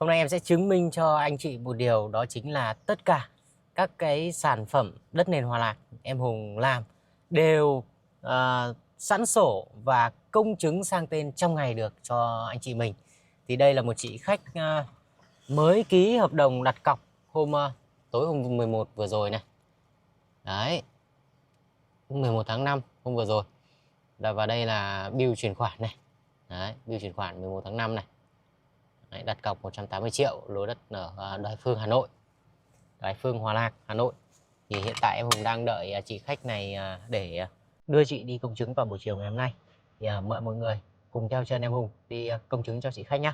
Hôm nay em sẽ chứng minh cho anh chị một điều, đó chính là tất cả các cái sản phẩm đất nền Hòa Lạc em Hùng làm đều sẵn sổ và công chứng sang tên trong ngày được cho anh chị mình. Thì đây là một chị khách mới ký hợp đồng đặt cọc tối hôm 11 vừa rồi này. Đấy, 11 tháng 5 hôm vừa rồi. Và đây là bill chuyển khoản này. Đấy, bill chuyển khoản 11 tháng 5 này. Đấy, đặt cọc 180 triệu, lô đất ở Đoài Phương, Hà Nội. Đoài Phương, Hòa Lạc, Hà Nội. Thì hiện tại em Hùng đang đợi chị khách này để đưa chị đi công chứng vào buổi chiều ngày hôm nay. Thì mời mọi người cùng theo chân em Hùng đi công chứng cho chị khách nhé.